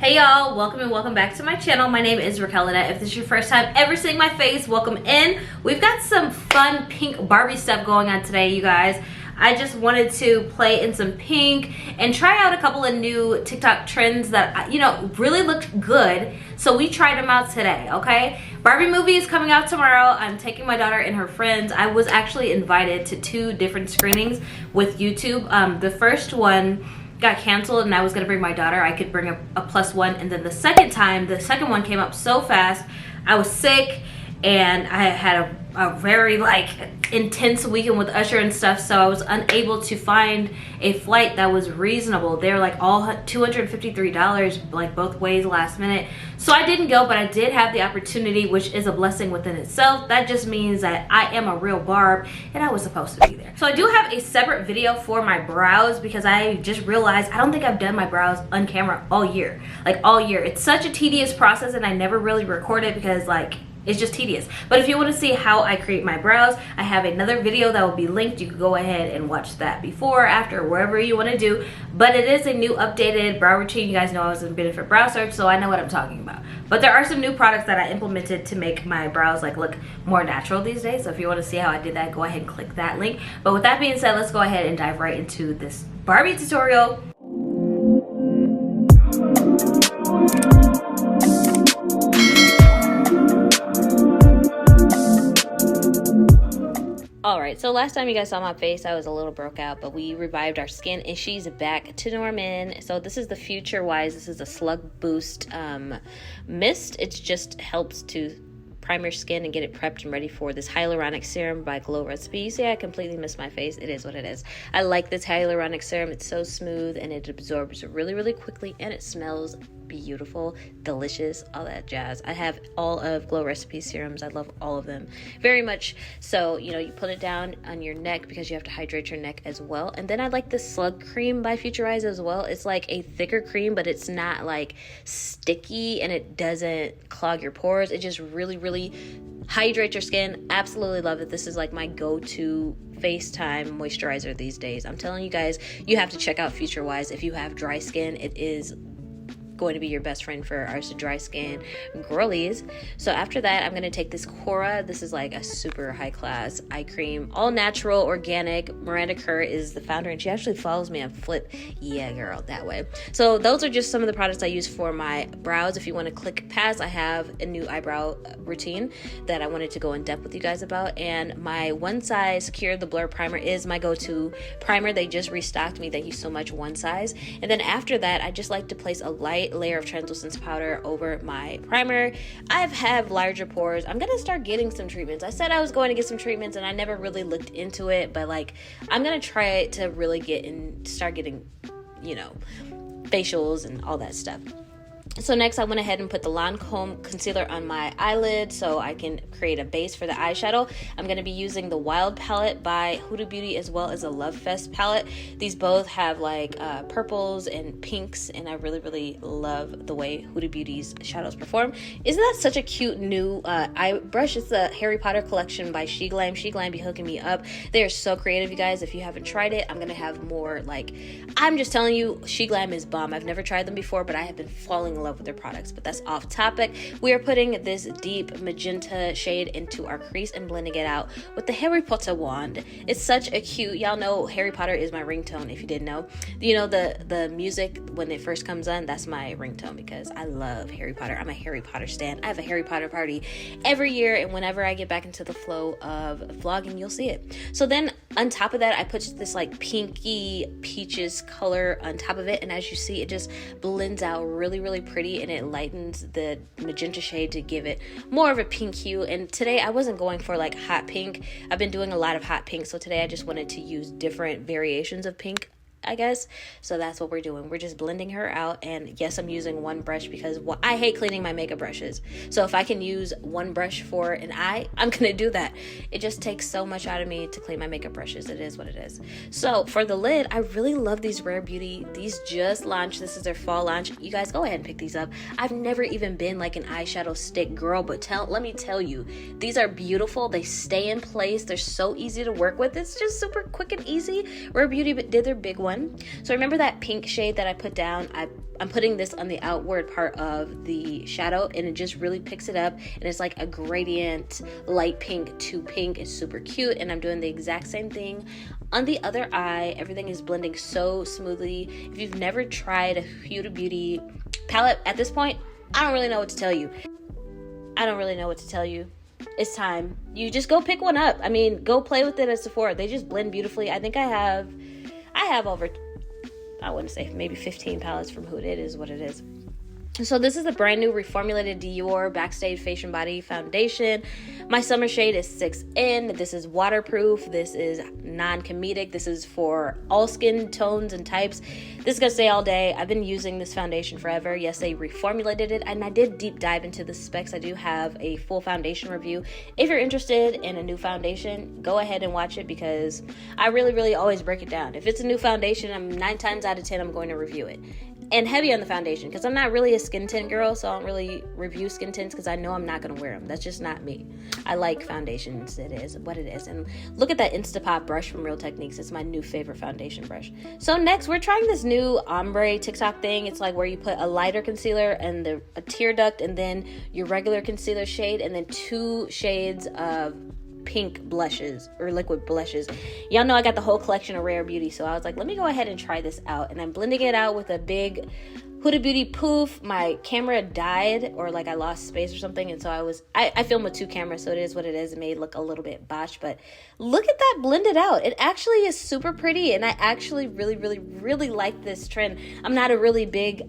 Hey y'all, welcome and welcome back to my channel. My name is Raquelle Lynnette. If this is your first time ever seeing my face, welcome in. We've got some fun pink Barbie stuff going on today, you guys. I just wanted to play in some pink and try out a couple of new TikTok trends that, really looked good. So we tried them out today, okay? Barbie movie is coming out tomorrow. I'm taking my daughter and her friends. I was actually invited to 2 different screenings with YouTube. The first one got canceled and I was gonna bring my daughter. I could bring a plus one, and then the second one came up so fast. I was sick and I had a very intense weekend with Usher and stuff, so I was unable to find a flight that was reasonable. They were like all $253 like both ways last minute. So I didn't go, but I did have the opportunity, which is a blessing within itself. That just means that I am a real Barb and I was supposed to be there. So I do have a separate video for my brows because I just realized I don't think I've done my brows on camera all year. Like all year. It's such a tedious process and I never really record it because it's just tedious. But if you want to see how I create my brows, I have another video that will be linked. You can go ahead and watch that before, after, wherever you want to do. But it is a new updated brow routine. You guys know I was in Benefit Brow Search, so I know what I'm talking about. But there are some new products that I implemented to make my brows look more natural these days. So if you want to see how I did that, go ahead and click that link. But with that being said, let's go ahead and dive right into this Barbie tutorial. Alright, so last time you guys saw my face, I was a little broke out, but we revived our skin and she's back to normal. So this is the Future Wise. This is a Slug Boost mist. It just helps to prime your skin and get it prepped and ready for this hyaluronic serum by Glow Recipe. You see I completely missed my face. It is what it is. I like this hyaluronic serum. It's so smooth and it absorbs really quickly and it smells beautiful, delicious, all that jazz. I have all of Glow Recipe serums. I love all of them very much. So you put it down on your neck because you have to hydrate your neck as well. And then I like this Slug Cream by Future Wise as well. It's like a thicker cream, but it's not sticky and it doesn't clog your pores. It just really hydrates your skin. Absolutely love it. This is my go-to FaceTime moisturizer these days. I'm telling you guys, you have to check out Future Wise. If you have dry skin, it is going to be your best friend for our dry skin girlies. So after that, I'm going to take this Cora. This is a super high class eye cream, all natural, organic. Miranda Kerr is the founder and she actually follows me on Flip. Yeah, girl, that way. So those are just some of the products I use for my brows. If you want to click past, I have a new eyebrow routine that I wanted to go in depth with you guys about. And my One Size Cure the Blur Primer is my go-to primer. They just restocked me. Thank you so much, One Size. And then after that, I just like to place a light layer of translucent powder over my primer. I have larger pores. I'm gonna start getting some treatments. I said I was going to get some treatments and I never really looked into it, but I'm gonna try to really start getting facials and all that stuff. So next I went ahead and put the Lancome concealer on my eyelid so I can create a base for the eyeshadow. I'm going to be using the Wild palette by Huda Beauty as well as a Love Fest palette. These both have purples and pinks, and I really love the way Huda Beauty's shadows perform. Isn't that such a cute new eye brush? It's the Harry Potter collection by SHEGLAM. SHEGLAM be hooking me up. They are so creative, you guys. If you haven't tried it, I'm going to have more I'm just telling you, SHEGLAM is bomb. I've never tried them before, but I have been falling in love with their products. But that's off topic. We are putting this deep magenta shade into our crease and blending it out with the Harry Potter wand. It's such a cute, y'all know Harry Potter is my ringtone if you didn't know. The music when it first comes on, that's my ringtone because I love Harry Potter. I'm a Harry Potter stan. I have a Harry Potter party every year, and whenever I get back into the flow of vlogging, you'll see it. So then on top of that, I put this pinky peaches color on top of it, and as you see, it just blends out really pretty, and it lightens the magenta shade to give it more of a pink hue. And today I wasn't going for hot pink. I've been doing a lot of hot pink, so today I just wanted to use different variations of pink, I guess. So that's what we're doing. We're just blending her out. And yes, I'm using one brush because I hate cleaning my makeup brushes. So if I can use one brush for an eye, I'm gonna do that. It just takes so much out of me to clean my makeup brushes. It is what it is. So for the lid, I really love these Rare Beauty. These just launched. This is their fall launch. You guys go ahead and pick these up. I've never even been an eyeshadow stick girl, but let me tell you, these are beautiful. They stay in place. They're so easy to work with. It's just super quick and easy. Rare Beauty did their big one. So remember that pink shade that I put down? I'm putting this on the outward part of the shadow, and it just really picks it up, and it's like a gradient light pink to pink. It's super cute, and I'm doing the exact same thing on the other eye. Everything is blending so smoothly. If you've never tried a Huda Beauty palette at this point, I don't really know what to tell you. It's time. You just go pick one up. I mean, go play with it at Sephora. They just blend beautifully. I think I have over, I wouldn't say, maybe 15 palettes from Huda. It is what it is. So this is the brand new reformulated Dior Backstage Face and Body Foundation. My summer shade is 6N. This is waterproof. This is non-comedic. This is for all skin tones and types. This is going to stay all day. I've been using this foundation forever. Yes, they reformulated it, and I did deep dive into the specs. I do have a full foundation review. If you're interested in a new foundation, go ahead and watch it, because I really always break it down. If it's a new foundation, 9 times out of 10, I'm going to review it. And heavy on the foundation, because I'm not really a skin tint girl, so I don't really review skin tints because I know I'm not going to wear them. That's just not me. I like foundations. It is what it is. And look at that Instapop brush from Real Techniques. It's my new favorite foundation brush. So next, we're trying this new ombre TikTok thing. It's like where you put a lighter concealer and a tear duct, and then your regular concealer shade, and then 2 shades of pink blushes or liquid blushes. Y'all know I got the whole collection of Rare Beauty, so I was like, let me go ahead and try this out. And I'm blending it out with a big Huda Beauty poof. My camera died, or like I lost space or something, and so I filmed with 2 cameras, so it is what it is. It may look a little bit botched, but look at that blended out. It actually is super pretty, and I actually really like this trend. I'm not a really big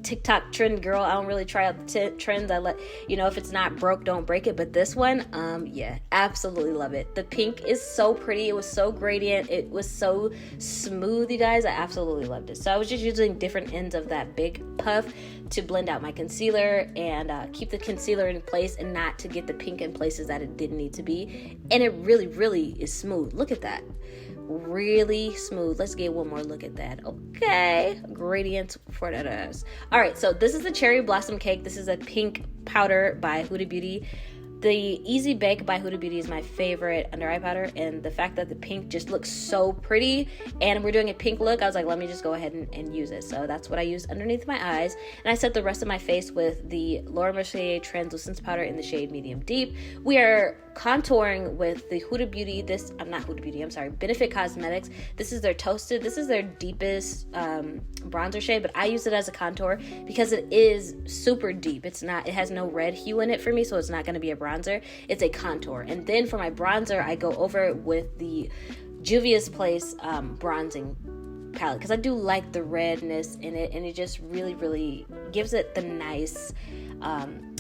TikTok trend girl. I don't really try out the trends. I let, if it's not broke, don't break it. But this one, yeah, absolutely love it. The pink is so pretty. It was so gradient. It was so smooth, you guys. I absolutely loved it. So I was just using different ends of that big puff to blend out my concealer and keep the concealer in place, and not to get the pink in places that it didn't need to be. And it really is smooth. Look at that. Really smooth. Let's get one more look at that. Okay, gradients for that ass. All right, so this is the Cherry Blossom Cake. This is a pink powder by Huda Beauty. The Easy Bake by Huda Beauty is my favorite under eye powder, and the fact that the pink just looks so pretty, and we're doing a pink look, I was like, let me just go ahead and use it. So that's what I use underneath my eyes, and I set the rest of my face with the Laura Mercier Translucence Powder in the shade Medium Deep. We are contouring with the Huda Beauty, Benefit Cosmetics. This is their Toasted. This is their deepest bronzer shade, but I use it as a contour because it is super deep. It has no red hue in it for me, so it's not going to be a bronzer. It's a contour. And then for my bronzer, I go over it with the Juvias Place bronzing palette, because I do like the redness in it, and it just really gives it the nice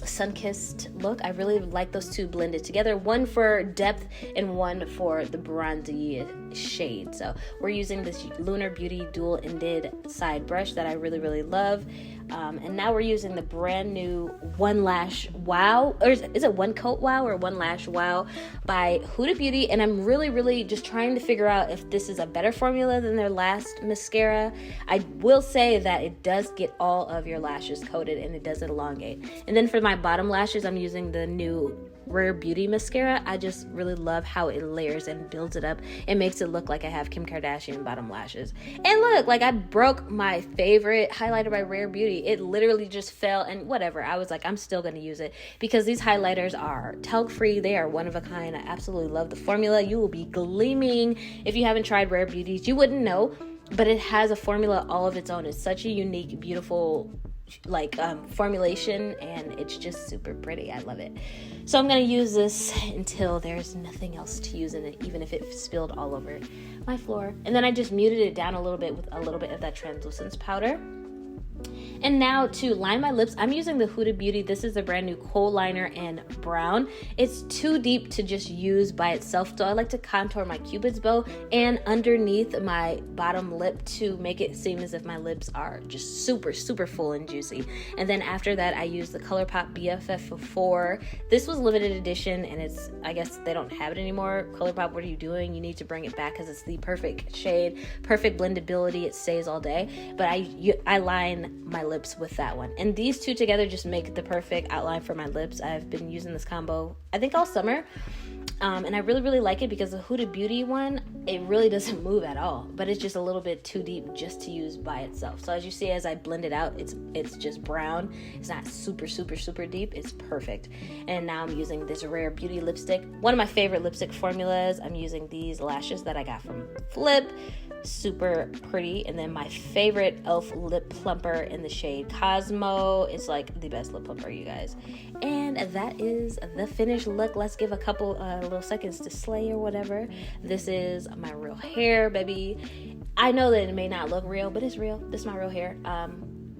sun-kissed look. I really like those 2 blended together, one for depth and one for the bronzy shade. So we're using this Lunar Beauty dual-ended side brush that I really love. And now we're using the brand new One Lash Wow, or is it One Coat Wow or One Lash Wow by Huda Beauty. And I'm really just trying to figure out if this is a better formula than their last mascara. I will say that it does get all of your lashes coated, and it does elongate. And then for my bottom lashes, I'm using the new Rare Beauty mascara. I just really love how it layers and builds it up. It makes it look like I have Kim Kardashian bottom lashes. And look, like I broke my favorite highlighter by Rare Beauty. It literally just fell, and whatever. I was like, I'm still going to use it because these highlighters are talc free. They are one of a kind. I absolutely love the formula. You will be gleaming. If you haven't tried Rare Beauties, you wouldn't know, but it has a formula all of its own. It's such a unique, beautiful formulation, and it's just super pretty. I love it. So I'm going to use this until there's nothing else to use in it, even if it spilled all over my floor. And then I just muted it down a little bit with a little bit of that translucence powder. And now to line my lips, I'm using the Huda Beauty. This is the brand new Kohl Liner in brown. It's too deep to just use by itself, so I like to contour my Cupid's bow and underneath my bottom lip to make it seem as if my lips are just super full and juicy. And then after that, I use the Colourpop BFF4. This was limited edition, and I guess they don't have it anymore. Colourpop, what are you doing? You need to bring it back because it's the perfect shade, perfect blendability. It stays all day. But I line my lips with that one, and these two together just make the perfect outline for my lips. I've been using this combo I think all summer, and I really like it because the Huda Beauty one, it really doesn't move at all, but it's just a little bit too deep just to use by itself. So as you see, as I blend it out, it's just brown. It's not super deep. It's perfect. And now I'm using this Rare Beauty lipstick, one of my favorite lipstick formulas. I'm using these lashes that I got from Flip, super pretty. And then my favorite e.l.f. lip plumper in the shade Cosmo. It's like the best lip plumper, you guys. And that is the finished look. Let's give a couple little seconds to slay or whatever. This is my real hair, baby. I know that it may not look real, but it's real. This is my real hair.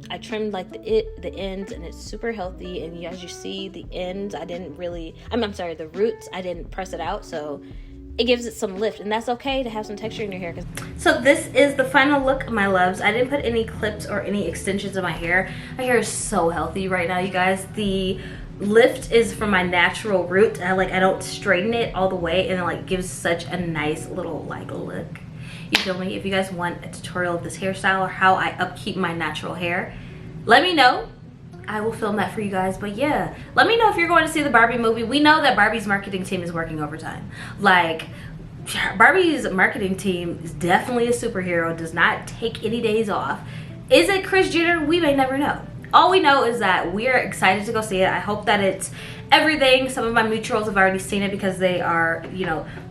I trimmed like the ends, and it's super healthy. And as you see, the ends, the roots, I didn't press it out, so it gives it some lift, and that's okay to have some texture in your hair. So this is the final look, my loves. I didn't put any clips or any extensions in my hair. My hair is so healthy right now, you guys. The lift is from my natural root. I don't straighten it all the way, and it like gives such a nice little like look. You feel me? If you guys want a tutorial of this hairstyle or how I upkeep my natural hair, let me know. I will film that for you guys. But yeah, let me know if you're going to see the Barbie movie. We know that Barbie's marketing team is working overtime. Like, Barbie's marketing team is definitely a superhero, does not take any days off. Is it Kris Jenner? We may never know. All we know is that we're excited to go see it. I hope that it's everything. Some of my mutuals have already seen it because they are,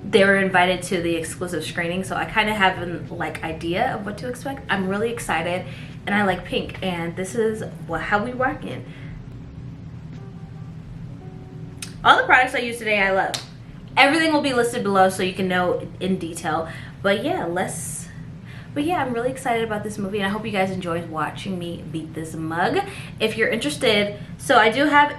they were invited to the exclusive screening. So I kind of have an idea of what to expect. I'm really excited, and I like pink, and this is how we rockin'. All the products I use today I love. Everything will be listed below so you can know in detail. But yeah, I'm really excited about this movie, and I hope you guys enjoyed watching me beat this mug. If you're interested, so I do have